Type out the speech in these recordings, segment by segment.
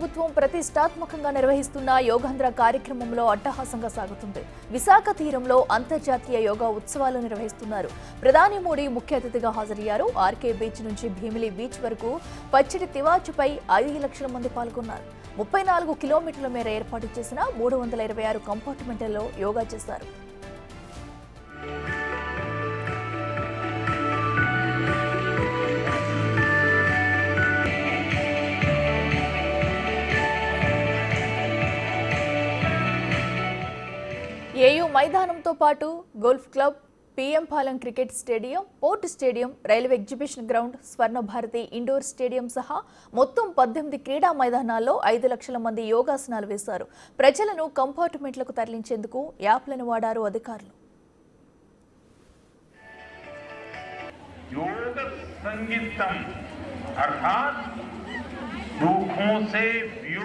ప్రభుత్వం ప్రతిష్టాత్మకంగా నిర్వహిస్తున్న యోగాంధ్ర కార్యక్రమంలో అట్టహాసంగా సాగుతుంది. విశాఖ తీరంలో అంతర్జాతీయ యోగా ఉత్సవాలు నిర్వహిస్తున్నారు. ప్రధాని మోడీ ముఖ్య అతిథిగా హాజరయ్యారు. ఆర్కే బీచ్ నుంచి భీమిలి బీచ్ వరకు పచ్చడి తివాచుపై 5 లక్షల మంది పాల్గొన్నారు. 34 కిలోమీటర్ల మేర ఏర్పాటు చేసిన 326 కంపార్ట్మెంట్లలో యోగా చేశారు. ఏయూ మైదానంతో పాటు golf club, PM Palem cricket stadium, port stadium, railway exhibition ground, Swarna Bharati indoor stadium సహా మొత్తం 18 క్రీడా మైదానాల్లో 5 లక్షల మంది యోగాసనాలు వేశారు. ప్రజలను కంపార్ట్మెంట్లకు తరలించేందుకు యాప్లను వాడారు అధికారులు. योग संगीतम अर्थात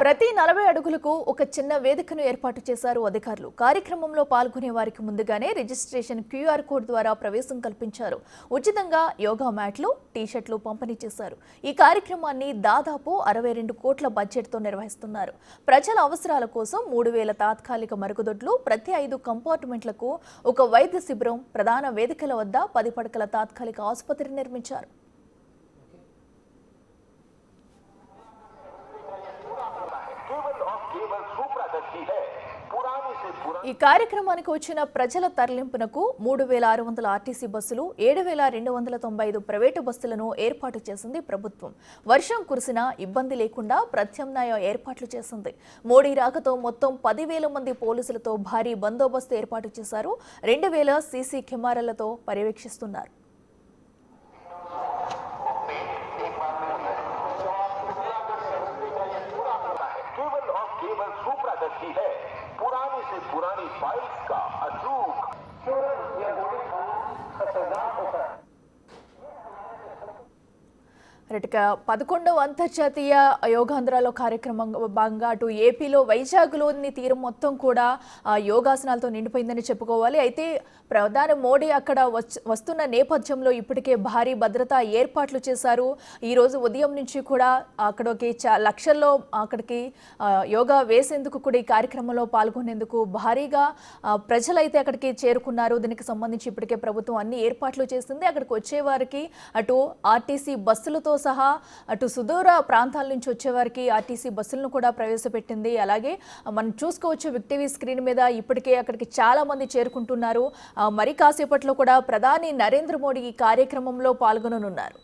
ప్రతి 40 అడుగులకు ఒక చిన్న వేదికను ఏర్పాటు చేశారు అధికారులు. కార్యక్రమంలో పాల్గొనే వారికి ముందుగానే రిజిస్ట్రేషన్ QR కోడ్ ద్వారా ప్రవేశం కల్పించారు. ఉచితంగా యోగా మ్యాట్లు, టీషర్ట్లు పంపిణీ చేశారు. ఈ కార్యక్రమాన్ని దాదాపు 62 కోట్ల బడ్జెట్తో నిర్వహిస్తున్నారు. ప్రజల అవసరాల కోసం 3000 తాత్కాలిక మరుగుదొడ్లు, ప్రతి 5 కంపార్ట్మెంట్లకు ఒక వైద్య శిబిరం, ప్రధాన వేదికల వద్ద 10 పడకల తాత్కాలిక ఆసుపత్రి నిర్మించారు. ఈ కార్యక్రమానికి వచ్చిన ప్రజల తరలింపునకు 3600 ఆర్టీసీ బస్సులు, 7295 ప్రైవేటు బస్సులను ఏర్పాటు చేసింది ప్రభుత్వం. వర్షం కురిసినా ఇబ్బంది లేకుండా ప్రత్యామ్నాయ ఏర్పాట్లు చేసింది. మోడీ రాకతో మొత్తం 10,000 మంది పోలీసులతో భారీ బందోబస్తు ఏర్పాటు చేశారు. 2000 సీసీ కెమెరాలతో పర్యవేక్షిస్తున్నారు. पुरानी से पुरानी फाइल्स का अचूक రైట్గా 11వ అంతర్జాతీయ యోగాంధ్రలో కార్యక్రమం భాగంగా అటు ఏపీలో వైజాగ్లోని తీరం మొత్తం కూడా యోగాసనాలతో నిండిపోయిందని చెప్పుకోవాలి. అయితే ప్రధాని మోడీ అక్కడ వస్తున్న నేపథ్యంలో ఇప్పటికే భారీ భద్రతా ఏర్పాట్లు చేశారు. ఈరోజు ఉదయం నుంచి కూడా అక్కడికి లక్షల్లో అక్కడికి యోగా వేసేందుకు కూడా ఈ కార్యక్రమంలో పాల్గొనేందుకు భారీగా ప్రజలైతే అక్కడికి చేరుకున్నారు. దీనికి సంబంధించి ఇప్పటికే ప్రభుత్వం అన్ని ఏర్పాట్లు చేసింది. అక్కడికి వచ్చేవారికి అటు ఆర్టీసీ బస్సులతో సహా అటు సుదూర ప్రాంతాల నుంచి వచ్చేవారికి ఆర్టీసీ బస్సులను కూడా ప్రవేశపెట్టింది. అలాగే మనం చూసుకోవచ్చు బిగ్ టీవీ స్క్రీన్ మీద ఇప్పటికే అక్కడికి చాలా మంది చేరుకుంటున్నారు. మరి కాసేపట్లో కూడా ప్రధాని నరేంద్ర మోడీ ఈ కార్యక్రమంలో పాల్గొననున్నారు.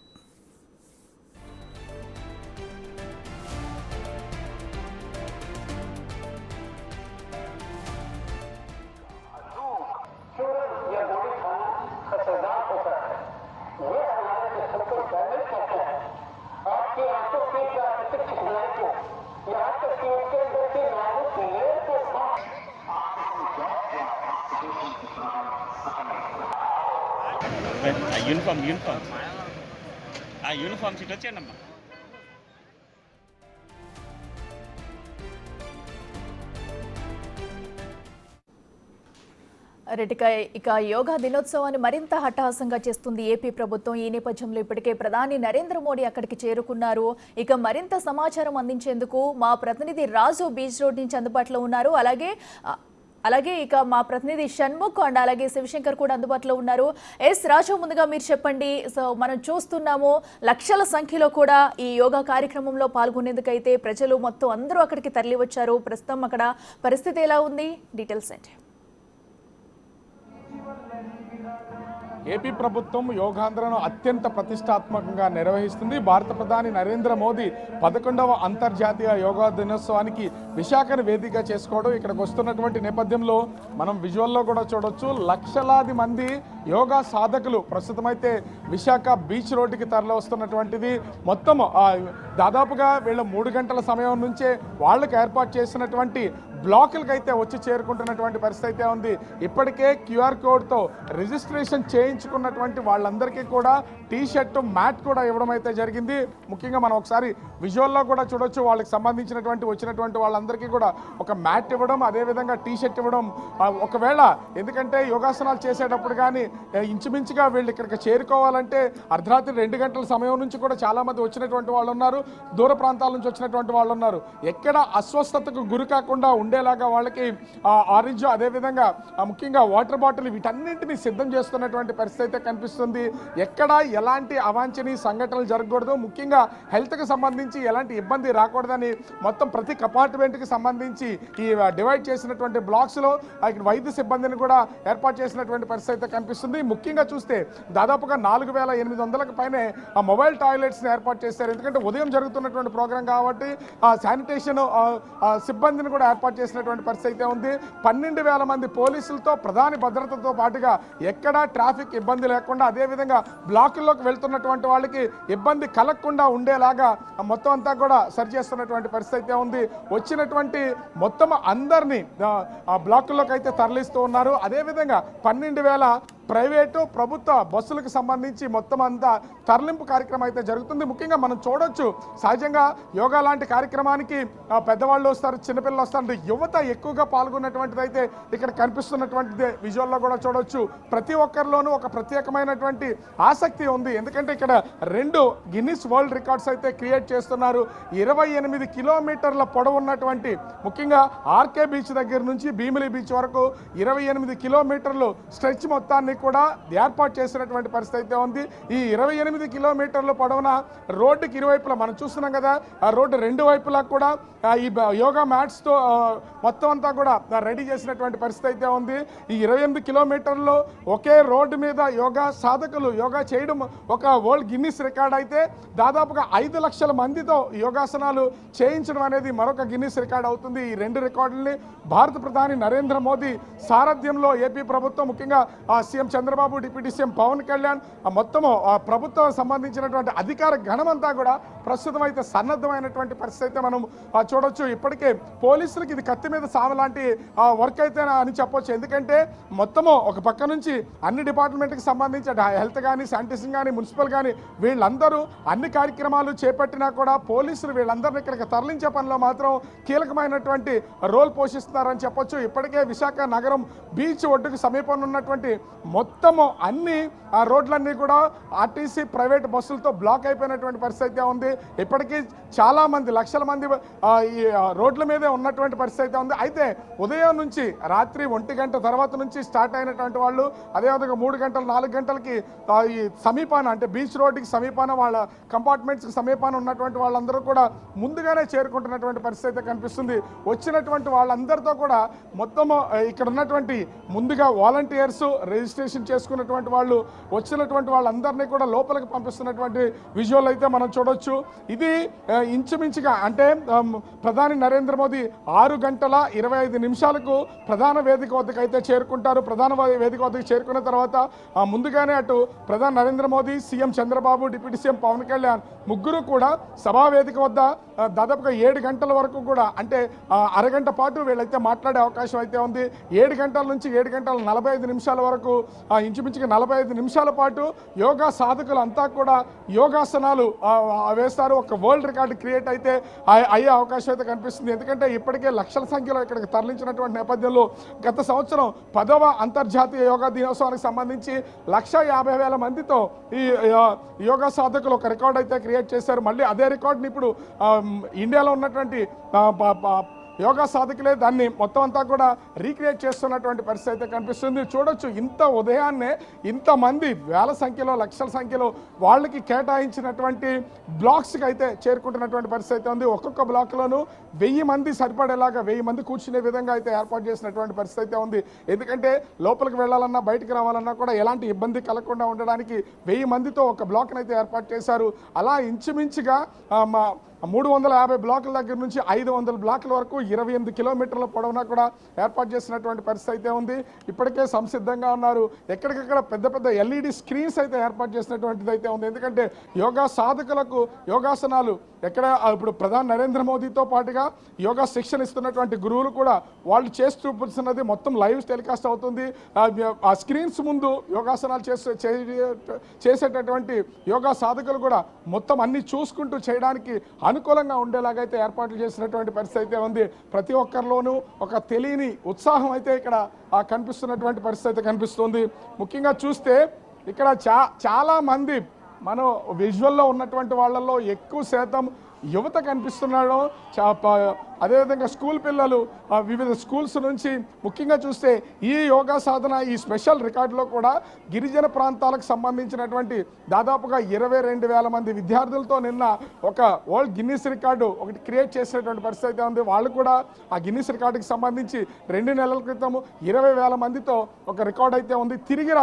Uniform seat వచ్చేయండమ్మా. ఇక యోగా దినోత్సవాన్ని మరింత హఠాసంగా చేస్తుంది ఏపీ ప్రభుత్వం. ఈ నేపథ్యంలో ఇప్పటికే ప్రధాని నరేంద్ర మోడీ అక్కడికి చేరుకున్నారు. ఇక మరింత సమాచారం అందించేందుకు మా ప్రతినిధి రాజు బీచ్ రోడ్ నుంచి అందుబాటులో ఉన్నారు. అలాగే ఇక మా ప్రతినిధి షణ్ముఖ్ అండ్ అలాగే శివశంకర్ కూడా అందుబాటులో ఉన్నారు. రాజు, ముందుగా మీరు చెప్పండి. సో మనం చూస్తున్నాము లక్షల సంఖ్యలో కూడా ఈ యోగా కార్యక్రమంలో పాల్గొనేందుకైతే ప్రజలు మొత్తం అందరూ అక్కడికి తరలి వచ్చారు. ప్రస్తుతం అక్కడ పరిస్థితి ఎలా ఉంది? డీటెయిల్స్ ఏంటి? ఏపీ ప్రభుత్వం యోగాంధ్రను అత్యంత ప్రతిష్టాత్మకంగా నిర్వహిస్తుంది. భారత ప్రధాని నరేంద్ర మోదీ 11వ అంతర్జాతీయ యోగా దినోత్సవానికి విశాఖను వేదికగా చేసుకోవడం ఇక్కడికి వస్తున్నటువంటి నేపథ్యంలో మనం విజువల్లో కూడా చూడొచ్చు. లక్షలాది మంది యోగా సాధకులు ప్రస్తుతమైతే విశాఖ బీచ్ రోడ్డుకి తరలి వస్తున్నటువంటిది. మొత్తం దాదాపుగా వీళ్ళు 3 గంటల సమయం నుంచే వాళ్ళకి ఏర్పాటు చేసినటువంటి బ్లాకులకు అయితే వచ్చి చేరుకుంటున్నటువంటి పరిస్థితి అయితే ఉంది. ఇప్పటికే QR కోడ్తో రిజిస్ట్రేషన్ చేయించుకున్నటువంటి వాళ్ళందరికీ కూడా టీ-షర్ట్, మ్యాట్ కూడా ఇవ్వడం అయితే జరిగింది. ముఖ్యంగా మనం ఒకసారి విజువల్లో కూడా చూడొచ్చు. వాళ్ళకి సంబంధించినటువంటి వచ్చినటువంటి వాళ్ళందరికీ కూడా ఒక మ్యాట్ ఇవ్వడం, అదేవిధంగా టీ-షర్ట్ ఇవ్వడం. ఒకవేళ ఎందుకంటే యోగాసనాలు చేసేటప్పుడు కానీ ఇంచుమించుగా వీళ్ళు ఇక్కడికి చేరుకోవాలంటే అర్ధరాత్రి 2 గంటల సమయం నుంచి కూడా చాలామంది వచ్చినటువంటి వాళ్ళు ఉన్నారు, దూర ప్రాంతాల నుంచి వచ్చినటువంటి వాళ్ళు ఉన్నారు. ఎక్కడ అస్వస్థతకు గురి కాకుండా ఉండేలాగా వాళ్ళకి ఆరెంజ్, అదేవిధంగా ముఖ్యంగా వాటర్ బాటిల్, వీటన్నింటినీ సిద్ధం చేస్తున్నటువంటి పరిస్థితి అయితే కనిపిస్తుంది. ఎక్కడ ఎలాంటి అవాంఛనీయ సంఘటనలు జరగకూడదు, ముఖ్యంగా హెల్త్కి సంబంధించి ఎలాంటి ఇబ్బంది రాకూడదని మొత్తం ప్రతి కంపార్ట్మెంట్కి సంబంధించి ఈ డివైడ్ చేసినటువంటి బ్లాక్స్లో ఇక్కడ వైద్య సిబ్బందిని కూడా ఏర్పాటు చేసినటువంటి పరిస్థితి అయితే కనిపిస్తుంది. ముఖ్యంగా చూస్తే దాదాపుగా 4800కు పైనే మొబైల్ టాయిలెట్స్ని ఏర్పాటు చేశారు. ఎందుకంటే ఉదయం జరుగుతున్నటువంటి ప్రోగ్రాం కాబట్టి శానిటేషన్ సిబ్బందిని కూడా ఏర్పాటు చేసినటువంటి పరిస్థితి అయితే ఉంది. 12,000 మంది పోలీసులతో ప్రధాని భద్రతతో పాటుగా ఎక్కడా ట్రాఫిక్ ఇబ్బంది లేకుండా, అదేవిధంగా బ్లాకుల్లోకి వెళ్తున్నటువంటి వాళ్ళకి ఇబ్బంది కలగకుండా ఉండేలాగా మొత్తం అంతా కూడా సరిచేస్తున్నటువంటి పరిస్థితి అయితే ఉంది. వచ్చినటువంటి మొత్తం అందరినీ బ్లాకుల్లోకి అయితే తరలిస్తూ ఉన్నారు. అదేవిధంగా 12,000 ప్రైవేటు ప్రభుత్వ బస్సులకు సంబంధించి మొత్తం అంతా తరలింపు కార్యక్రమం అయితే జరుగుతుంది. ముఖ్యంగా మనం చూడొచ్చు, సహజంగా యోగా లాంటి కార్యక్రమానికి పెద్దవాళ్ళు వస్తారు, చిన్నపిల్లలు వస్తారు, యువత ఎక్కువగా పాల్గొన్నటువంటిది అయితే ఇక్కడ కనిపిస్తున్నటువంటిది విజువల్లో కూడా చూడొచ్చు. ప్రతి ఒక్కరిలోనూ ఒక ప్రత్యేకమైనటువంటి ఆసక్తి ఉంది. ఎందుకంటే ఇక్కడ 2 గిన్నిస్ వరల్డ్ రికార్డ్స్ అయితే క్రియేట్ చేస్తున్నారు. 28 కిలోమీటర్ల పొడవు ఉన్నటువంటి, ముఖ్యంగా ఆర్కే బీచ్ దగ్గర నుంచి భీమిలి బీచ్ వరకు 28 కిలోమీటర్లు స్ట్రెచ్ మొత్తాన్ని కూడా ఏర్పాటు చేసినటువంటి పరిస్థితి అయితే ఉంది. ఈ 28 కిలోమీటర్ల పొడవున రోడ్డుకి ఇరువైపులా మనం చూస్తున్నాం కదా, ఆ రోడ్డు 2 వైపులా కూడా ఈ యోగా మ్యాట్స్తో మొత్తం అంతా కూడా రెడీ చేసినటువంటి పరిస్థితి అయితే ఉంది. ఈ 28 కిలోమీటర్లు ఒకే రోడ్డు మీద యోగా సాధకులు యోగా చేయడం ఒక వరల్డ్ గిన్నిస్ రికార్డ్ అయితే, దాదాపుగా 5 లక్షల మందితో యోగాసనాలు చేయించడం అనేది మరొక గిన్నిస్ రికార్డ్ అవుతుంది. ఈ 2 రికార్డుల్ని భారత ప్రధాని నరేంద్ర మోదీ సారథ్యంలో ఏపీ ప్రభుత్వం, ముఖ్యంగా CM Chandrababu, deputy CM Pawan Kalyan, మొత్తము ప్రభుత్వం సంబంధించినటువంటి అధికార గణమంతా కూడా ప్రస్తుతం అయితే సన్నద్ధమైనటువంటి పరిస్థితి అయితే మనం చూడొచ్చు. ఇప్పటికే పోలీసులకు ఇది కత్తి మీద సాము లాంటి వర్క్ అయితే అని చెప్పొచ్చు. ఎందుకంటే మొత్తము ఒక పక్క నుంచి అన్ని డిపార్ట్మెంట్కి సంబంధించి హెల్త్ కానీ, శానిటేషన్ కానీ, మున్సిపల్ కానీ వీళ్ళందరూ అన్ని కార్యక్రమాలు చేపట్టినా కూడా పోలీసులు వీళ్ళందరినీ ఇక్కడికి తరలించే పనిలో మాత్రం కీలకమైనటువంటి రోల్ పోషిస్తున్నారని చెప్పొచ్చు. ఇప్పటికే విశాఖ నగరం బీచ్ ఒడ్డుకు సమీపంలో ఉన్నటువంటి మొత్తము అన్ని రోడ్లన్నీ కూడా ఆర్టీసీ ప్రైవేట్ బస్సులతో బ్లాక్ అయిపోయినటువంటి పరిస్థితి ఉంది. ఇప్పటికీ చాలామంది లక్షల మంది ఈ రోడ్ల మీదే ఉన్నటువంటి పరిస్థితి ఉంది. అయితే ఉదయం నుంచి రాత్రి 1 గంట తర్వాత నుంచి స్టార్ట్ అయినటువంటి వాళ్ళు, అదేవిధంగా 3 గంటలు 4 గంటలకి ఈ సమీపాన అంటే బీచ్ రోడ్డుకి సమీపాన వాళ్ళ కంపార్ట్మెంట్స్కి సమీపాన ఉన్నటువంటి వాళ్ళందరూ కూడా ముందుగానే చేరుకుంటున్నటువంటి పరిస్థితి కనిపిస్తుంది. వచ్చినటువంటి వాళ్ళందరితో కూడా మొత్తము ఇక్కడ ఉన్నటువంటి ముందుగా వాలంటీర్స్ రిజిస్ట్రేషన్ చేసుకున్నటువంటి వాళ్ళు, వచ్చినటువంటి వాళ్ళందరినీ కూడా లోపలికి పంపిస్తున్నటువంటి విజువల్ అయితే మనం చూడొచ్చు. ఇది ఇంచుమించుగా అంటే ప్రధాని నరేంద్ర మోదీ 6:25 ప్రధాన వేదిక వద్దకు అయితే చేరుకుంటారు. ప్రధాన వేదిక వద్దకు చేరుకున్న తర్వాత ముందుగానే అటు ప్రధాని Narendra Modi, CM Chandrababu, deputy CM Pawan Kalyan ముగ్గురు కూడా సభా వేదిక వద్ద దాదాపుగా 7 గంటల వరకు కూడా, అంటే అరగంట పాటు వీళ్ళైతే మాట్లాడే అవకాశం అయితే ఉంది. 7 గంటల నుంచి 7:45 వరకు ఇంచుమించుగా 45 నిమిషాల పాటు యోగా సాధకులు అంతా కూడా యోగాసనాలు వేస్తారు. ఒక వరల్డ్ రికార్డు క్రియేట్ అయితే అయ్యే అవకాశం అయితే కనిపిస్తుంది. ఎందుకంటే ఇప్పటికే లక్షల సంఖ్యలో ఇక్కడికి తరలించినటువంటి నేపథ్యంలో గత సంవత్సరం 10వ అంతర్జాతీయ యోగా దినోత్సవానికి సంబంధించి 150,000 మందితో ఈ యోగా సాధకులు ఒక రికార్డు అయితే క్రియేట్ చేశారు. మళ్ళీ అదే రికార్డుని ఇప్పుడు ఇండియాలో ఉన్నటువంటి యోగా సాధకులే దాన్ని మొత్తం అంతా కూడా రీక్రియేట్ చేస్తున్నటువంటి పరిస్థితి అయితే కనిపిస్తుంది. చూడొచ్చు, ఇంత ఉదయాన్నే ఇంతమంది వేల సంఖ్యలో, లక్షల సంఖ్యలో వాళ్ళకి కేటాయించినటువంటి బ్లాక్స్కి అయితే చేరుకుంటున్నటువంటి పరిస్థితి అయితే ఉంది. ఒక్కొక్క బ్లాక్లోనూ 1000 మంది సరిపడేలాగా 1000 మంది కూర్చునే విధంగా అయితే ఏర్పాటు చేసినటువంటి పరిస్థితి అయితే ఉంది. ఎందుకంటే లోపలికి వెళ్ళాలన్నా బయటికి రావాలన్నా కూడా ఎలాంటి ఇబ్బంది కలగకుండా ఉండడానికి 1000 మందితో ఒక బ్లాక్ని అయితే ఏర్పాటు చేశారు. అలా ఇంచుమించుగా 350 బ్లాకుల దగ్గర నుంచి 500 బ్లాకుల వరకు 28 కిలోమీటర్ల పొడవునా కూడా ఏర్పాటు చేసినటువంటి పరిస్థితి అయితే ఉంది. ఇప్పటికే సంసిద్ధంగా ఉన్నారు. ఎక్కడికక్కడ పెద్ద పెద్ద LED స్క్రీన్స్ అయితే ఏర్పాటు చేసినటువంటిది అయితే ఉంది. ఎందుకంటే యోగా సాధకులకు యోగాసనాలు ఎక్కడ ఇప్పుడు ప్రధాని నరేంద్ర మోదీతో పాటుగా యోగా శిక్షణ ఇస్తున్నటువంటి గురువులు కూడా వాళ్ళు చేసి చూపిస్తున్నది మొత్తం లైవ్ టెలికాస్ట్ అవుతుంది. ఆ స్క్రీన్స్ ముందు యోగాసనాలు చేసేటటువంటి యోగా సాధకులు కూడా మొత్తం అన్ని చూసుకుంటూ చేయడానికి అనుకూలంగా ఉండేలాగైతే ఏర్పాట్లు చేసినటువంటి పరిస్థితి అయితే ఉంది. ప్రతి ఒక్కరిలోనూ ఒక తెలియని ఉత్సాహం అయితే ఇక్కడ కనిపిస్తున్నటువంటి పరిస్థితి అయితే కనిపిస్తుంది. ముఖ్యంగా చూస్తే ఇక్కడ చాలా మంది మనం విజువల్లో ఉన్నటువంటి వాళ్ళల్లో ఎక్కువ శాతం యువత కనిపిస్తున్నాడు. అదేవిధంగా స్కూల్ పిల్లలు వివిధ స్కూల్స్ నుంచి ముఖ్యంగా చూస్తే ఈ యోగా సాధన ఈ స్పెషల్ రికార్డులో కూడా గిరిజన ప్రాంతాలకు సంబంధించినటువంటి దాదాపుగా 22,000 మంది విద్యార్థులతో నిన్న ఒక వరల్డ్ గిన్నిస్ రికార్డు ఒకటి క్రియేట్ చేసినటువంటి పరిస్థితి అయితే ఉంది. వాళ్ళు కూడా ఆ గిన్నిస్ రికార్డుకి సంబంధించి 2 నెలల క్రితం 20,000 మందితో ఒక రికార్డు అయితే ఉంది. తిరిగి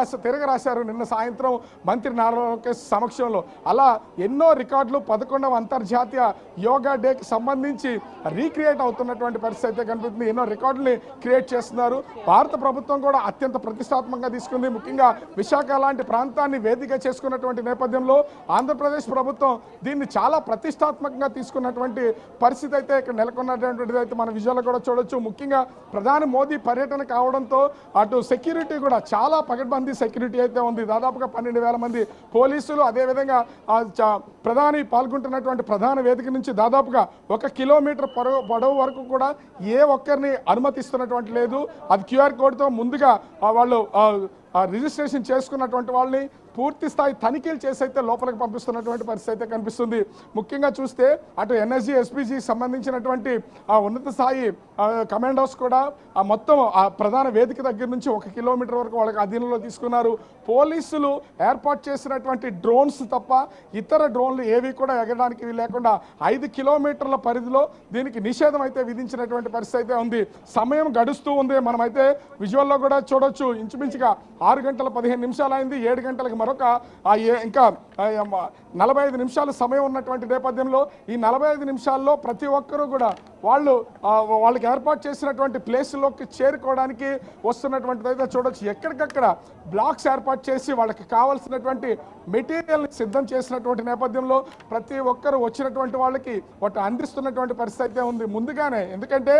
రాశారు నిన్న సాయంత్రం మంత్రి నారా లోకేష్ సమక్షంలో. అలా ఎన్నో రికార్డులు 11వ అంతర్జాతీయ యోగా డేకి సంబంధించి రీక్రియేట్ అవుతున్నటువంటి పరిస్థితి అయితే కనిపిస్తుంది. ఎన్నో రికార్డుల్ని క్రియేట్ చేస్తున్నారు. భారత ప్రభుత్వం కూడా అత్యంత ప్రతిష్టాత్మకంగా తీసుకుంది. ముఖ్యంగా విశాఖ లాంటి ప్రాంతాన్ని వేదిక చేసుకున్నటువంటి నేపథ్యంలో ఆంధ్రప్రదేశ్ ప్రభుత్వం దీన్ని చాలా ప్రతిష్టాత్మకంగా తీసుకున్నటువంటి పరిస్థితి అయితే ఇక్కడ నెలకొన్నటువంటిది అయితే మన విజువల్లో కూడా చూడొచ్చు. ముఖ్యంగా ప్రధాని మోదీ పర్యటన కావడంతో అటు సెక్యూరిటీ కూడా చాలా పకడ్బందీ సెక్యూరిటీ అయితే ఉంది. దాదాపుగా 12,000 మంది పోలీసులు, అదేవిధంగా ప్రధాని పాల్గొంటున్నటువంటి ప్రధాన వేదిక నుంచి దాదాపుగా 1 కిలోమీటర్ పొడవు వరకు కూడా ఏ ఒక్కరిని అనుమతిస్తున్నటువంటి లేదు. అది QR కోడ్తో ముందుగా వాళ్ళు రిజిస్ట్రేషన్ చేసుకున్నటువంటి వాళ్ళని పూర్తి స్థాయి తనిఖీలు చేసి అయితే లోపలికి పంపిస్తున్నటువంటి పరిస్థితి అయితే కనిపిస్తుంది. ముఖ్యంగా చూస్తే అటు NSG SPG సంబంధించినటువంటి ఉన్నత స్థాయి కమాండోస్ కూడా మొత్తం ఆ ప్రధాన వేదిక దగ్గర నుంచి 1 కిలోమీటర్ వరకు వాళ్ళకి అధీనంలో తీసుకున్నారు. పోలీసులు ఏర్పాటు చేసినటువంటి డ్రోన్స్ తప్ప ఇతర డ్రోన్లు ఏవి కూడా ఎగరడానికి లేకుండా 5 కిలోమీటర్ల పరిధిలో దీనికి నిషేధం అయితే విధించినటువంటి పరిస్థితి అయితే ఉంది. సమయం గడుస్తూ ఉంది. మనమైతే విజువల్లో కూడా చూడొచ్చు. ఇంచుమించుగా 6 గంటల 15 నిమిషాలు అయింది. 7 గంటలకు మరొక ఇంకా 45 నిమిషాలు సమయం ఉన్నటువంటి నేపథ్యంలో ఈ 45 నిమిషాల్లో ప్రతి ఒక్కరూ కూడా వాళ్ళకి ఏర్పాటు చేసినటువంటి ప్లేస్లోకి చేరుకోవడానికి వస్తున్నటువంటిది అయితే చూడొచ్చు. ఎక్కడికక్కడ బ్లాక్స్ ఏర్పాటు చేసి వాళ్ళకి కావాల్సినటువంటి మెటీరియల్ని సిద్ధం చేసినటువంటి నేపథ్యంలో ప్రతి ఒక్కరు వచ్చినటువంటి వాళ్ళకి వాటి అందిస్తున్నటువంటి పరిస్థితి అయితే ఉంది ముందుగానే. ఎందుకంటే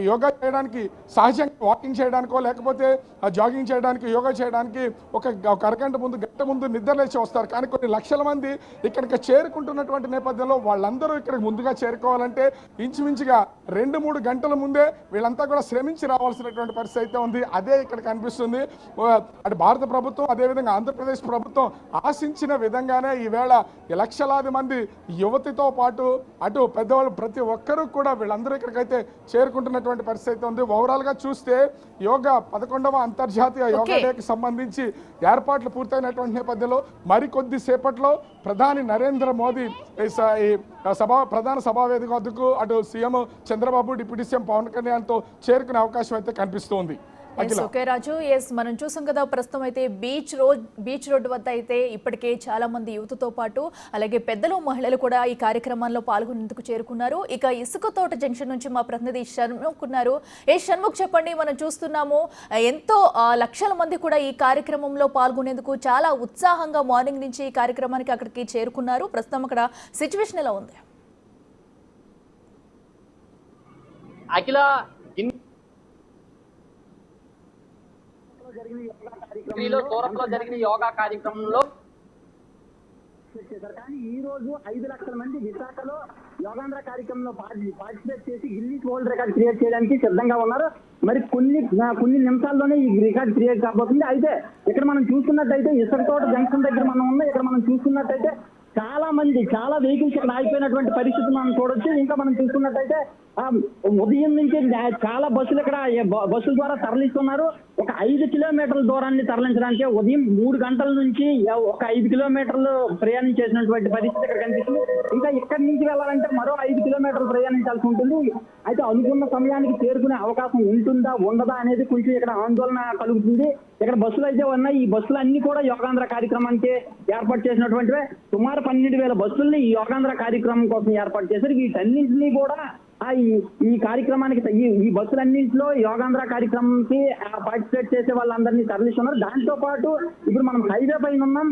యోగా చేయడానికి సహజంగా వాకింగ్ చేయడానికో లేకపోతే జాగింగ్ చేయడానికి యోగా చేయడానికి ఒక అరగంట ముందు గంట ముందు నిద్రలేచి వస్తారు. కానీ కొన్ని లక్షల మంది ఇక్కడికి చేరుకుంటున్నటువంటి నేపథ్యంలో వాళ్ళందరూ ఇక్కడికి ముందుగా చేరుకోవాలంటే ఇంచుమించుగా 2-3 గంటల ముందే వీళ్ళంతా కూడా శ్రమించి రావాల్సినటువంటి పరిస్థితి అయితే ఉంది. అదే ఇక్కడ కనిపిస్తుంది. అటు భారత ప్రభుత్వం అదేవిధంగా ఆంధ్రప్రదేశ్ ప్రభుత్వం ఆశించిన విధంగానే ఈవేళ లక్షలాది మంది యువతితో పాటు అటు పెద్దవాళ్ళు ప్రతి ఒక్కరూ కూడా వీళ్ళందరూ ఇక్కడికైతే చేరుకుంటున్న పరిస్థితి ఉంది. ఓవరాల్ గా చూస్తే యోగా 11వ అంతర్జాతీయ యోగా డేకి సంబంధించి ఏర్పాట్లు పూర్తయినటువంటి నేపథ్యంలో మరికొద్ది సేపట్లో ప్రధాని నరేంద్ర మోదీ ప్రధాన సభా వేదిక వద్దకు అటు CM Chandrababu, deputy CM Pawan కళ్యాణ్తో చేరుకునే అవకాశం అయితే కనిపిస్తోంది. ఓకే రాజు, మనం చూసాం కదా ప్రస్తుతం అయితే బీచ్ రోడ్ వద్ద అయితే ఇప్పటికే చాలా మంది యువతతో పాటు అలాగే పెద్దలు, మహిళలు కూడా ఈ కార్యక్రమంలో పాల్గొనేందుకు చేరుకున్నారు. ఇక ఇసుక తోట జంక్షన్ నుంచి మా ప్రతినిధి షణ్ముఖ్ ఉన్నారు. షణ్ముఖ్, చెప్పండి, మనం చూస్తున్నాము ఎంతో లక్షల మంది కూడా ఈ కార్యక్రమంలో పాల్గొనేందుకు చాలా ఉత్సాహంగా మార్నింగ్ నుంచి ఈ కార్యక్రమానికి అక్కడికి చేరుకున్నారు. ప్రస్తుతం అక్కడ సిచ్యువేషన్ ఎలా ఉంది? అఖిల దూరంలో జరిగిన యోగా కార్యక్రమంలో కానీ ఈ రోజు 5 లక్షల మంది విశాఖలో యోగాంధ్ర కార్యక్రమంలో పార్టిసిపేట్ చేసి గిన్నిస్ వరల్డ్ రికార్డ్ క్రియేట్ చేయడానికి సిద్ధంగా ఉన్నారు. మరి కొన్ని నిమిషాల్లోనే ఈ రికార్డ్ క్రియేట్ కాబోతుంది. అయితే ఇక్కడ మనం చూస్తున్నట్టయితే ఇసుకతోట జంక్షన్ దగ్గర మనం ఉన్నాం. ఇక్కడ మనం చూస్తున్నట్టయితే చాలా వెహికల్స్ ఇక్కడ ఆగిపోయినటువంటి పరిస్థితి మనం చూడొచ్చు. ఇంకా మనం చూసుకున్నట్టయితే ఉదయం నుంచి చాలా బస్సులు ఇక్కడ బస్సుల ద్వారా తరలిస్తున్నారు. ఒక 5 కిలోమీటర్ల దూరాన్ని తరలించడానికి ఉదయం 3 గంటల నుంచి ఒక 5 కిలోమీటర్లు ప్రయాణం చేసినటువంటి పరిస్థితి ఇక్కడ కనిపిస్తుంది. ఇంకా ఇక్కడి నుంచి వెళ్ళాలంటే మరో 5 కిలోమీటర్లు ప్రయాణించాల్సి ఉంటుంది. అయితే అనుకున్న సమయానికి చేరుకునే అవకాశం ఉంటుందా ఉండదా అనేది కొంచెం ఇక్కడ ఆందోళన కలుగుతుంది. ఇక్కడ బస్సులు అయితే ఉన్నాయి. ఈ బస్సులు అన్ని కూడా యోగాంధ్ర కార్యక్రమానికి ఏర్పాటు చేసినటువంటివే. సుమారు 12,000 బస్సుల్ని ఈ యోగాంధ్ర కార్యక్రమం కోసం ఏర్పాటు చేశారు. వీటన్నింటినీ కూడా ఈ కార్యక్రమానికి ఈ బస్సులన్నింటిలో యోగాంధ్ర కార్యక్రమంకి పార్టిసిపేట్ చేసే వాళ్ళందరినీ తరలిస్తున్నారు. దాంతో పాటు ఇప్పుడు మనం హైవే పైన ఉన్నాం.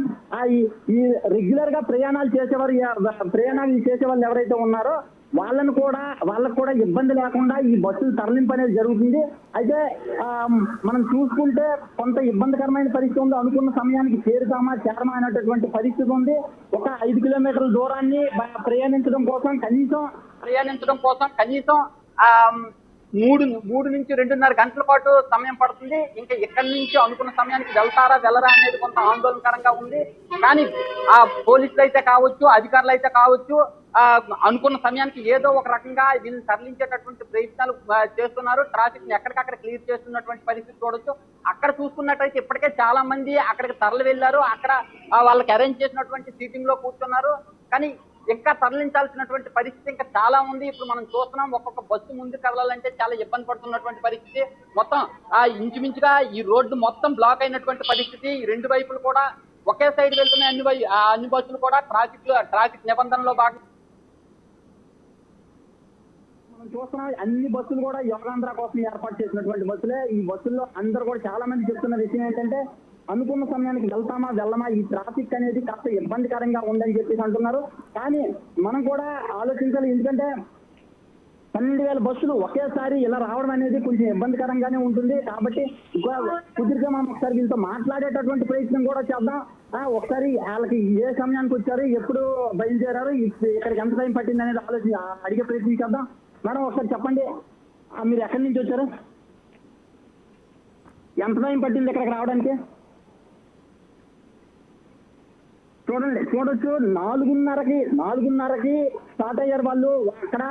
ఈ రెగ్యులర్ గా ప్రయాణాలు చేసే వాళ్ళు ఎవరైతే ఉన్నారో వాళ్ళకు కూడా ఇబ్బంది లేకుండా ఈ బస్సులు తరలింపు అనేది జరుగుతుంది. అయితే మనం చూసుకుంటే కొంత ఇబ్బందికరమైన పరిస్థితి ఉంది. అనుకున్న సమయానికి చేరమా అనేటటువంటి పరిస్థితి ఉంది. ఒక 5 కిలోమీటర్ల దూరాన్ని ప్రయాణించడం కోసం కనీసం 3 నుంచి 2.5 గంటల పాటు సమయం పడుతుంది. ఇంకా ఇక్కడి నుంచి అనుకున్న సమయానికి వెళ్తారా వెళ్ళరా అనేది కొంత ఆందోళనకరంగా ఉంది. కానీ ఆ పోలీసులు అయితే కావచ్చు, అధికారులు అయితే కావచ్చు, అనుకున్న సమయానికి ఏదో ఒక రకంగా వీళ్ళని తరలించేటటువంటి ప్రయత్నాలు చేస్తున్నారు. ట్రాఫిక్ ని ఎక్కడికక్కడ క్లియర్ చేస్తున్నటువంటి పరిస్థితి చూడొచ్చు. అక్కడ చూసుకున్నట్టయితే ఇప్పటికే చాలా మంది అక్కడికి తరలి వెళ్ళారు. అక్కడ వాళ్ళకి అరేంజ్ చేసినటువంటి సీటింగ్ లో కూర్చున్నారు. కానీ ఇంకా తరలించాల్సినటువంటి పరిస్థితి ఇంకా చాలా ఉంది. ఇప్పుడు మనం చూస్తున్నాం, ఒక్కొక్క బస్సు ముందుకు కదలాలంటే చాలా ఇబ్బంది పడుతున్నటువంటి పరిస్థితి. మొత్తం ఇంచుమించుగా ఈ రోడ్డు మొత్తం బ్లాక్ అయినటువంటి పరిస్థితి. ఈ రెండు వైపులు కూడా ఒకే సైడ్ వెళ్తున్న అన్ని బస్సులు కూడా ట్రాఫిక్ నిబంధనలో భాగంగా మనం చూస్తున్నాం. అన్ని బస్సులు కూడా యోగాంధ్ర కోసం ఏర్పాటు చేసినటువంటి బస్సులే. ఈ బస్సుల్లో అందరూ కూడా చాలా మంది చెప్తున్న విషయం ఏంటంటే, అనుకున్న సమయానికి వెళ్తామా వెళ్ళమా, ఈ ట్రాఫిక్ అనేది కాస్త ఇబ్బందికరంగా ఉందని చెప్పేసి అంటున్నారు. కానీ మనం కూడా ఆలోచించాలి. ఎందుకంటే 12,000 బస్సులు ఒకేసారి ఇలా రావడం అనేది కొంచెం ఇబ్బందికరంగానే ఉంటుంది. కాబట్టి కుదిరితే మనం ఒకసారి వీళ్ళతో మాట్లాడేటటువంటి ప్రయత్నం కూడా చేద్దాం. ఒకసారి వాళ్ళకి ఏ సమయానికి వచ్చారు, ఎప్పుడు బయలుదేరారు, ఇక్కడికి ఎంత టైం పట్టింది అనేది అడిగే ప్రయత్నం చేద్దాం. మేడం, ఒకసారి చెప్పండి, మీరు ఎక్కడి నుంచి వచ్చారు, ఎంత టైం పట్టింది ఇక్కడికి రావడానికి? చూడొచ్చు 4:30కి స్టార్ట్ అయ్యారు వాళ్ళు అక్కడ.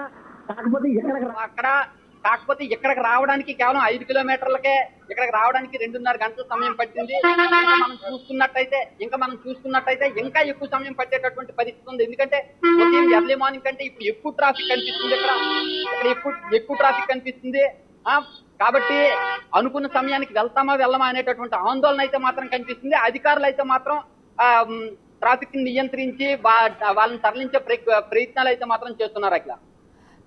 కాకపోతే ఇక్కడికి రావడానికి కేవలం 5 కిలోమీటర్లకే ఇక్కడికి రావడానికి 2.5 గంటల సమయం పట్టింది. ఇంకా మనం చూసుకున్నట్టయితే ఇంకా ఎక్కువ సమయం పట్టేటటువంటి పరిస్థితి ఉంది. ఎందుకంటే ఉదయం ఎర్లీ మార్నింగ్ కంటే ఇప్పుడు ఎక్కువ ట్రాఫిక్ కనిపిస్తుంది. ఇక్కడ ఎక్కువ ట్రాఫిక్ కనిపిస్తుంది. కాబట్టి అనుకున్న సమయానికి వెళ్తామా వెళ్ళమా అనేటటువంటి ఆందోళన అయితే మాత్రం కనిపిస్తుంది. అధికారులు అయితే మాత్రం ట్రాఫిక్ ని నియంత్రించి వాళ్ళని తరలించే ప్రయత్నాలు అయితే మాత్రం చేస్తున్నారు. అట్లా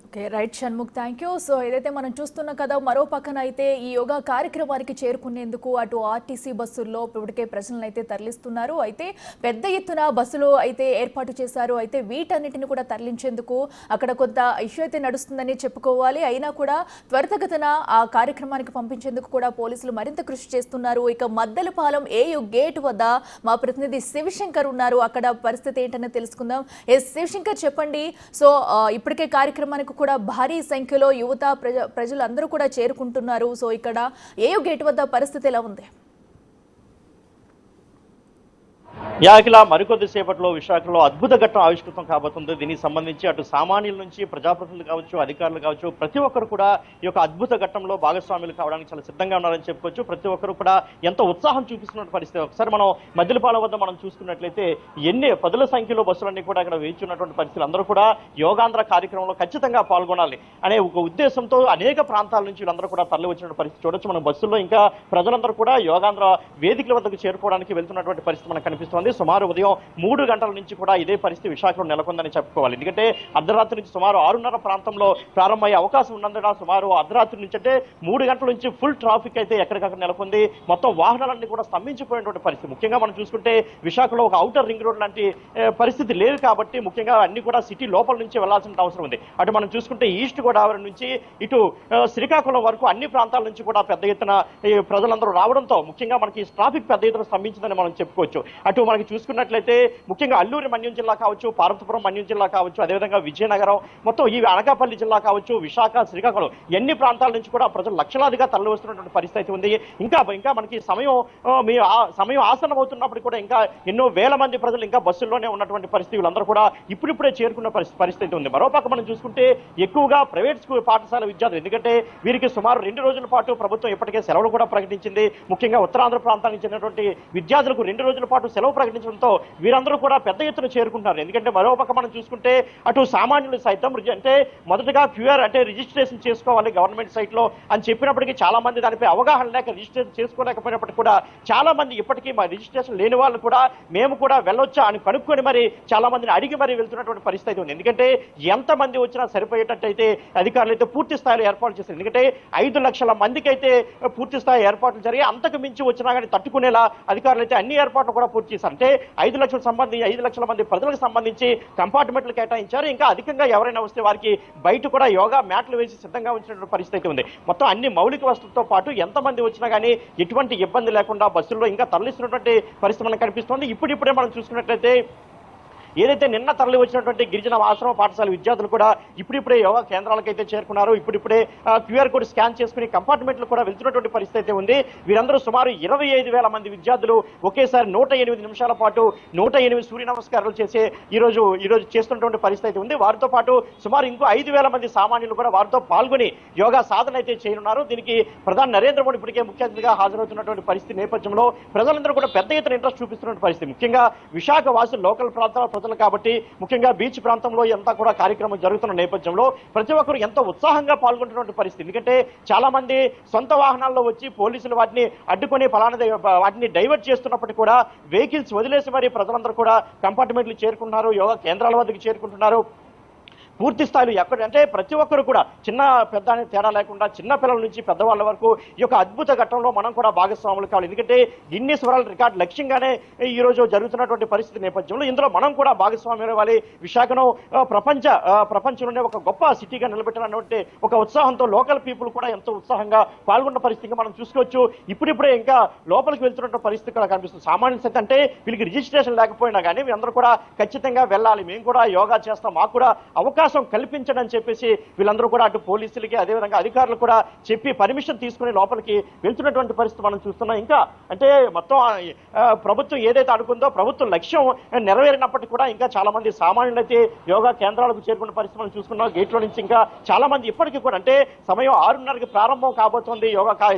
okay, right Shanmukh, thank you. So ఏదైతే మనం చూస్తున్నాం కదా, మరో పక్కన అయితే ఈ యోగా కార్యక్రమానికి చేరుకునేందుకు అటు ఆర్టీసీ బస్సుల్లో ఇప్పటికే ప్రజలను అయితే తరలిస్తున్నారు. అయితే పెద్ద ఎత్తున బస్సులు అయితే ఏర్పాటు చేశారు. అయితే వీటన్నిటిని కూడా తరలించేందుకు అక్కడ కొంత ఇష్యూ అయితే నడుస్తుందని చెప్పుకోవాలి. అయినా కూడా త్వరితగతిన ఆ కార్యక్రమానికి పంపించేందుకు కూడా పోలీసులు మరింత కృషి చేస్తున్నారు. ఇక మద్దలపాలెం ఏయు గేట్ వద్ద మా ప్రతినిధి శివశంకర్ ఉన్నారు. అక్కడ పరిస్థితి ఏంటనే తెలుసుకుందాం. శివశంకర్, చెప్పండి. సో ఇప్పటికే కార్యక్రమానికి కూడా భారీ సంఖ్యలో యువత ప్రజలందరూ కూడా చేరుకుంటున్నారు. సో ఇక్కడ ఏయు గేట్ వద్ద పరిస్థితి ఎలా ఉంది? యాకిలా మరికొద్ది సేపట్లో విశాఖలో అద్భుత ఘట్టం ఆవిష్కృతం కాబోతుంది. దీనికి సంబంధించి అటు సామాన్యుల నుంచి ప్రజాప్రతినిధులు కావచ్చు, అధికారులు కావచ్చు, ప్రతి ఒక్కరు కూడా ఈ యొక్క అద్భుత ఘట్టంలో భాగస్వాములు కావడానికి చాలా సిద్ధంగా ఉన్నారని చెప్పుకోవచ్చు. ప్రతి ఒక్కరు కూడా ఎంతో ఉత్సాహం చూపిస్తున్న పరిస్థితి. ఒకసారి మనం మద్దిలపాలెం వద్ద మనం చూసుకున్నట్లయితే ఎన్ని పదుల సంఖ్యలో బస్సులన్నీ కూడా అక్కడ వేచున్నటువంటి పరిస్థితులు. అందరూ కూడా యోగాంధ్ర కార్యక్రమంలో ఖచ్చితంగా పాల్గొనాలి అనే ఒక ఉద్దేశంతో అనేక ప్రాంతాల నుంచి వీళ్ళందరూ కూడా తరలి వచ్చిన పరిస్థితి చూడొచ్చు. మనం బస్సుల్లో ఇంకా ప్రజలందరూ కూడా యోగాంధ్ర వేదికల వద్దకు చేరుకోవడానికి వెళ్తున్నటువంటి పరిస్థితి మనకు కనిపిస్తుంది. సుమారు ఉదయం 3 గంటల నుంచి కూడా ఇదే పరిస్థితి విశాఖలో నెలకొందని చెప్పుకోవాలి. ఎందుకంటే అర్ధరాత్రి నుంచి సుమారు 6:30 ప్రాంతంలో ప్రారంభమయ్యే అవకాశం ఉన్నందున సుమారు అర్ధరాత్రి నుంచి అంటే 3 గంటల నుంచి ఫుల్ ట్రాఫిక్ అయితే ఎక్కడికక్కడ నెలకొంది. మొత్తం వాహనాలన్నీ కూడా స్తంభించిపోయినటువంటి పరిస్థితి. ముఖ్యంగా మనం చూసుకుంటే విశాఖలో ఒక ఔటర్ రింగ్ రోడ్ లాంటి పరిస్థితి లేదు కాబట్టి ముఖ్యంగా అన్ని కూడా సిటీ లోపల నుంచి వెళ్లాల్సిన అవసరం ఉంది. అటు మనం చూసుకుంటే ఈస్ట్ గోదావరి నుంచి ఇటు శ్రీకాకుళం వరకు అన్ని ప్రాంతాల నుంచి కూడా పెద్ద ఎత్తున ప్రజలందరూ రావడంతో ముఖ్యంగా మనకి ట్రాఫిక్ పెద్ద ఎత్తున స్తంభించిందని మనం చెప్పుకోవచ్చు. అటు మనకి చూసుకున్నట్లయితే ముఖ్యంగా అల్లూరి మన్యం జిల్లా కావచ్చు, పార్వతీపురం మన్యం జిల్లా కావచ్చు, అదేవిధంగా విజయనగరం, మొత్తం ఈ అనకాపల్లి జిల్లా కావచ్చు, విశాఖ, శ్రీకాకుళం ఎన్ని ప్రాంతాల నుంచి కూడా ప్రజలు లక్షలాదిగా తరలి వస్తున్నటువంటి పరిస్థితి ఉంది. ఇంకా మనకి సమయం ఆసనం అవుతున్నప్పుడు కూడా ఇంకా ఎన్నో వేల మంది ప్రజలు ఇంకా బస్సుల్లోనే ఉన్నటువంటి పరిస్థితి. వీళ్ళందరూ కూడా ఇప్పుడిప్పుడే చేరుకున్న పరిస్థితి ఉంది. మరోపక్క మనం చూసుకుంటే ఎక్కువగా ప్రైవేట్ స్కూల్ పాఠశాల విద్యార్థులు, ఎందుకంటే వీరికి సుమారు 2 రోజుల పాటు ప్రభుత్వం ఇప్పటికే సెలవులు కూడా ప్రకటించింది. ముఖ్యంగా ఉత్తరాంధ్ర ప్రాంతానికి చెందినటువంటి విద్యార్థులకు 2 రోజుల పాటు సెలవు ప్రకటించడంతో వీరందరూ కూడా పెద్ద ఎత్తున చేరుకుంటున్నారు. ఎందుకంటే మరోపక్క మనం చూసుకుంటే అటు సామాన్యులు సైతం అంటే మొదటగా క్యూఆర్ అంటే రిజిస్ట్రేషన్ చేసుకోవాలి గవర్నమెంట్ సైట్ లో అని చెప్పినప్పటికీ చాలా మంది దానిపై అవగాహన లేక రిజిస్ట్రేషన్ చేసుకోలేకపోయినప్పటికీ కూడా చాలా మంది ఇప్పటికీ మా రిజిస్ట్రేషన్ లేని వాళ్ళు కూడా మేము కూడా వెళ్ళొచ్చా అని కనుక్కొని మరి చాలా మందిని అడిగి మరి వెళ్తున్నటువంటి పరిస్థితి ఉంది. ఎందుకంటే ఎంతమంది వచ్చినా సరిపోయేటట్టయితే అధికారులు అయితే పూర్తి స్థాయిలో ఏర్పాటు చేశారు. ఎందుకంటే 5 లక్షల మందికి అయితే పూర్తి స్థాయి ఏర్పాట్లు జరిగి అంతకు మించి వచ్చినా కానీ తట్టుకునేలా అధికారులు అయితే అన్ని ఏర్పాట్లు కూడా పూర్తి చేశారు. అంటే 5 లక్షల మంది ప్రజలకు సంబంధించి కంపార్ట్మెంట్లు కేటాయించారు. ఇంకా అధికంగా ఎవరైనా వస్తే వారికి బయట కూడా యోగా మ్యాట్లు వేసి సిద్ధంగా ఉంచినటువంటి పరిస్థితి ఉంది. మొత్తం అన్ని మౌలిక వసతులతో పాటు ఎంతమంది వచ్చినా కానీ ఎటువంటి ఇబ్బంది లేకుండా బస్సుల్లో ఇంకా తరలిస్తున్నటువంటి పరిస్థితి మనకు కనిపిస్తోంది. ఇప్పుడిప్పుడే మనం చూసుకున్నట్లయితే ఏదైతే నిన్న తరలి వచ్చినటువంటి గిరిజన ఆశ్రమ పాఠశాల విద్యార్థులు కూడా ఇప్పుడిప్పుడే యోగా కేంద్రాలకు అయితే చేరుకున్నారు. ఇప్పుడిప్పుడే క్యూఆర్ కోడ్ స్కాన్ చేసుకుని కంపార్ట్మెంట్లు కూడా వెళ్తున్నటువంటి పరిస్థితి అయితే ఉంది. వీరందరూ సుమారు 25,000 మంది విద్యార్థులు ఒకేసారి 108 నిమిషాల పాటు 108 సూర్య నమస్కారాలు చేసే ఈరోజు చేస్తున్నటువంటి పరిస్థితి అయితే ఉంది. వారితో పాటు సుమారు ఇంకో 5,000 మంది సామాన్యులు కూడా వారితో పాల్గొని యోగా సాధన అయితే చేయనున్నారు. దీనికి ప్రధాని నరేంద్ర మోడీ ఇప్పటికే ముఖ్య అతిథిగా హాజరవుతున్నటువంటి పరిస్థితి నేపథ్యంలో ప్రజలందరూ కూడా పెద్ద ఎత్తున ఇంట్రెస్ట్ చూపిస్తున్న పరిస్థితి. ముఖ్యంగా విశాఖ వాసులు లోకల్ ప్రాంతాల కాబట్టి ముఖ్యంగా బీచ్ ప్రాంతంలో ఎంత కూడా కార్యక్రమం జరుగుతున్న నేపథ్యంలో ప్రతి ఒక్కరు ఎంతో ఉత్సాహంగా పాల్గొంటున్న పరిస్థితి. ఎందుకంటే చాలా మంది సొంత వాహనాల్లో వచ్చి పోలీసులు వాటిని అడ్డుకొని వాటిని డైవర్ట్ చేస్తున్నప్పటికీ కూడా వెహికల్స్ వదిలేసి మరి ప్రజలందరూ కూడా కంపార్ట్మెంట్లు చేరుకుంటున్నారు, యోగా కేంద్రాల వద్దకు చేరుకుంటున్నారు. పూర్తి స్థాయిలో ఎక్కడంటే ప్రతి ఒక్కరు కూడా చిన్న పెద్ద అనే తేడా లేకుండా చిన్న పిల్లల నుంచి పెద్దవాళ్ళ వరకు ఈ యొక్క అద్భుత ఘట్టంలో మనం కూడా భాగస్వాములు కావాలి. ఎందుకంటే గిన్నీస్ వరల్డ్ రికార్డ్ లక్ష్యంగానే ఈ రోజు జరుగుతున్నటువంటి పరిస్థితి నేపథ్యంలో ఇందులో మనం కూడా భాగస్వామ్యం అవ్వాలి. విశాఖను ప్రపంచంలోనే ఒక గొప్ప సిటీగా నిలబెట్టాలన్నటువంటి ఒక ఉత్సాహంతో లోకల్ పీపుల్ కూడా ఎంతో ఉత్సాహంగా పాల్గొన్న పరిస్థితిగా మనం చూసుకోవచ్చు. ఇప్పుడిప్పుడే ఇంకా లోపలికి వెళ్తున్న పరిస్థితి కూడా కనిపిస్తుంది. సామాన్య స్థితి అంటే వీళ్ళకి రిజిస్ట్రేషన్ లేకపోయినా కానీ వీళ్ళందరూ కూడా ఖచ్చితంగా వెళ్ళాలి, మేము కూడా యోగా చేస్తాం, మాకు కూడా అవకాశం కల్పించడని చెప్పేసి వీళ్ళందరూ కూడా అటు పోలీసులకి అదేవిధంగా అధికారులు కూడా చెప్పి పర్మిషన్ తీసుకుని లోపలికి వెళ్తున్నటువంటి పరిస్థితి మనం చూస్తున్నాం. ఇంకా అంటే మొత్తం ప్రభుత్వం ఏదైతే అనుకుందో ప్రభుత్వం లక్ష్యం నెరవేరినప్పటికీ కూడా ఇంకా చాలా మంది సామాన్యులు అయితే యోగా కేంద్రాలకు చేరుకున్న పరిస్థితి మనం చూసుకున్నాం. గేట్లో నుంచి ఇంకా చాలా మంది ఇప్పటికీ కూడా అంటే సమయం 6:30కి ప్రారంభం కాబోతోంది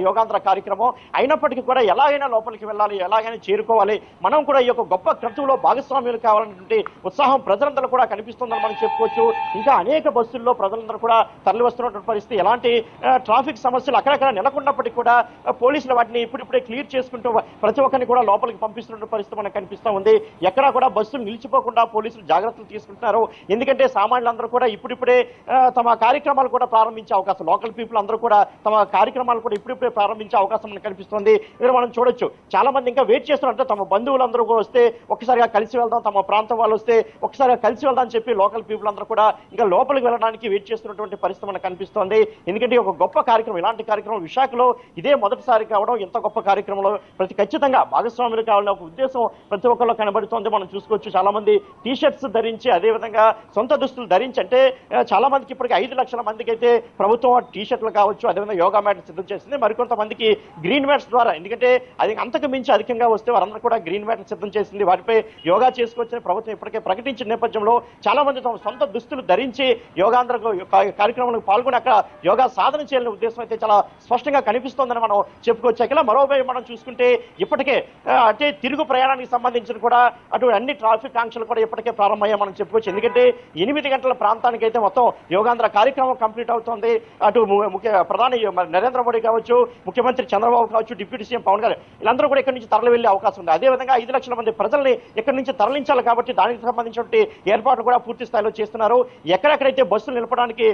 యోగాంధ్ర కార్యక్రమం. అయినప్పటికీ కూడా ఎలాగైనా లోపలికి వెళ్ళాలి, ఎలాగైనా చేరుకోవాలి, మనం కూడా ఈ యొక్క గొప్ప క్రతువులో భాగస్వామ్యులు కావాలన్నటువంటి ఉత్సాహం ప్రజలందరూ కూడా కనిపిస్తుందని మనం చెప్పుకోవచ్చు. ఇంకా అనేక బస్సుల్లో ప్రజలందరూ కూడా తరలి వస్తున్నటువంటి పరిస్థితి. ఎలాంటి ట్రాఫిక్ సమస్యలు అక్కడక్కడ నెలకొన్నప్పటికీ కూడా పోలీసులు వాటిని ఇప్పుడిప్పుడే క్లియర్ చేసుకుంటూ ప్రతి ఒక్కరిని కూడా లోపలికి పంపిస్తున్న పరిస్థితి మనకు కనిపిస్తూ ఉంది. ఎక్కడా కూడా బస్సులు నిలిచిపోకుండా పోలీసులు జాగ్రత్తలు తీసుకుంటున్నారు. ఎందుకంటే సామాన్యులందరూ కూడా ఇప్పుడిప్పుడే తమ కార్యక్రమాలు కూడా ప్రారంభించే అవకాశం, లోకల్ పీపుల్ అందరూ కూడా తమ కార్యక్రమాలు కూడా ఇప్పుడిప్పుడే ప్రారంభించే అవకాశం మనకు కనిపిస్తుంది. ఇక్కడ మనం చూడొచ్చు చాలా మంది ఇంకా వెయిట్ చేస్తున్నట్టు తమ బంధువులందరూ కూడా వస్తే ఒక్కసారిగా కలిసి వెళ్దాం, తమ ప్రాంతం వాళ్ళు వస్తే ఒక్కసారిగా కలిసి వెళ్దాం అని చెప్పి లోకల్ పీపుల్ అందరూ కూడా ఇంకా లోపలికి వెళ్ళడానికి వెయిట్ చేస్తున్నటువంటి పరిస్థితి మనకు కనిపిస్తోంది. ఎందుకంటే ఒక గొప్ప కార్యక్రమం, ఇలాంటి కార్యక్రమం విశాఖలో ఇదే మొదటిసారి కావడం, ఎంత గొప్ప కార్యక్రమంలో ఖచ్చితంగా భాగస్వాములు కావాలనే ఒక ఉద్దేశం ప్రతి ఒక్కరిలో కనబడుతోంది. మనం చూసుకోవచ్చు చాలా మంది టీ షర్ట్స్ ధరించి అదేవిధంగా సొంత దుస్తులు ధరించి, అంటే చాలా మందికి ఇప్పటికి 5 లక్షల మందికి అయితే ప్రభుత్వం టీ షర్ట్లు కావచ్చు అదేవిధంగా యోగా మ్యాట్ సిద్ధం చేసింది. మరికొంతమందికి గ్రీన్ మ్యాట్స్ ద్వారా, ఎందుకంటే అది అంతకు మించి అధికంగా వస్తే వారందరూ కూడా గ్రీన్ మ్యాట్లు సిద్ధం చేసింది. వాటిపై యోగా చేసుకోవచ్చని ప్రభుత్వం ఇప్పటికే ప్రకటించిన నేపథ్యంలో చాలా మంది తమ సొంత దుస్తులు ధరించి యోగాంధ్ర కార్యక్రమంలో పాల్గొని అక్కడ యోగా సాధన చేయాలనే ఉద్దేశం అయితే చాలా స్పష్టంగా కనిపిస్తోందని మనం చెప్పుకోవచ్చు. అక్కడ మరోవైపు మనం చూసుకుంటే ఇప్పటికే అంటే తిరుగు ప్రయాణానికి సంబంధించిన కూడా అటు అన్ని ట్రాఫిక్ ఆంక్షలు కూడా ఇప్పటికే ప్రారంభమయ్యాయి మనం చెప్పుకోవచ్చు. ఎందుకంటే 8 గంటల ప్రాంతానికి అయితే మొత్తం యోగాంధ్ర కార్యక్రమం కంప్లీట్ అవుతోంది. అటు ప్రధాని నరేంద్ర మోడీ కావచ్చు, ముఖ్యమంత్రి చంద్రబాబు కావచ్చు, డిప్యూటీ సీఎం పవన్ కళ్యాణ్ వీళ్ళందరూ కూడా ఇక్కడి నుంచి తరలి వెళ్లే అవకాశం ఉంది. అదేవిధంగా 5 లక్షల మంది ప్రజల్ని ఇక్కడి నుంచి తరలించాలి కాబట్టి దానికి సంబంధించిన ఏర్పాట్లు కూడా పూర్తి స్థాయిలో చేస్తున్నారు. ఎక్కడెక్కడైతే బస్సులు నిలపడానికి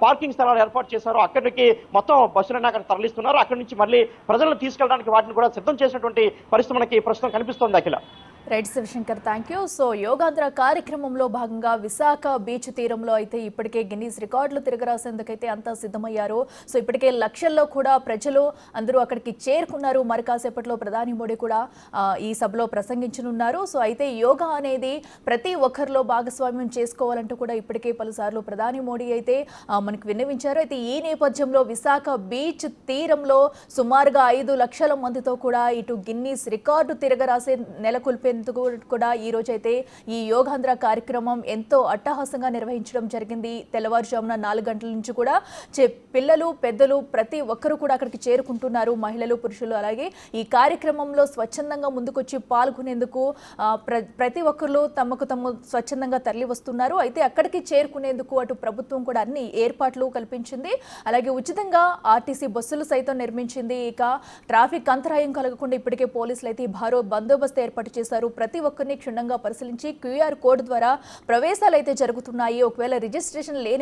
పార్కింగ్ స్థలాలు ఏర్పాటు చేశారో అక్కడికి మొత్తం బస్సులన్నీ అక్కడ తరలిస్తున్నారు. అక్కడి నుంచి మళ్ళీ ప్రజలను తీసుకెళ్ళడానికి వాటిని కూడా సిద్ధం చేసినటువంటి పరిస్థితి మనకి ప్రస్తుతం కనిపిస్తోంది. Akhila. Right Shivashankar, thank you. So Yogandhra కార్యక్రమంలో భాగంగా విశాఖ బీచ్ తీరంలో అయితే ఇప్పటికే గిన్నీస్ రికార్డులు తిరగరాసేందుకైతే అంతా సిద్ధమయ్యారు. సో ఇప్పటికే లక్షల్లో కూడా ప్రజలు అందరూ అక్కడికి చేరుకున్నారు. మరి కాసేపట్లో ప్రధాని మోడీ కూడా ఈ సభలో ప్రసంగించనున్నారు. సో అయితే యోగా అనేది ప్రతి ఒక్కరిలో భాగస్వామ్యం చేసుకోవాలంటూ కూడా ఇప్పటికే పలుసార్లు ప్రధాని మోడీ అయితే మనకు విన్నవించారు. అయితే ఈ నేపథ్యంలో విశాఖ బీచ్ తీరంలో సుమారుగా 5 లక్షల మందితో కూడా ఇటు గిన్నీస్ రికార్డు తిరగరాసే నెలకొల్పే కూడా ఈ రోజైతే ఈ యోగాంధ్ర కార్యక్రమం ఎంతో అట్టహాసంగా నిర్వహించడం జరిగింది. తెల్లవారుజామున 4 గంటల నుంచి కూడా పిల్లలు పెద్దలు ప్రతి ఒక్కరూ కూడా అక్కడికి చేరుకుంటున్నారు. మహిళలు పురుషులు అలాగే ఈ కార్యక్రమంలో స్వచ్ఛందంగా ముందుకొచ్చి పాల్గొనేందుకు ప్రతి ఒక్కరు తమకు స్వచ్ఛందంగా తరలి వస్తున్నారు. అయితే అక్కడికి చేరుకునేందుకు అటు ప్రభుత్వం కూడా అన్ని ఏర్పాట్లు కల్పించింది. అలాగే ఉచితంగా ఆర్టీసీ బస్సులు సైతం నిర్మించింది. ఇక ట్రాఫిక్ అంతరాయం కలగకుండా ఇప్పటికే పోలీసులు అయితే భారీ బందోబస్తు ఏర్పాటు చేశారు. ప్రతి ఒక్కరిని క్షుణ్ణంగా పరిశీలించి క్యూఆర్ కోడ్ ద్వారా ప్రవేశాలు అయితే జరుగుతున్నాయి. ఒకవేళ రిజిస్ట్రేషన్ లేని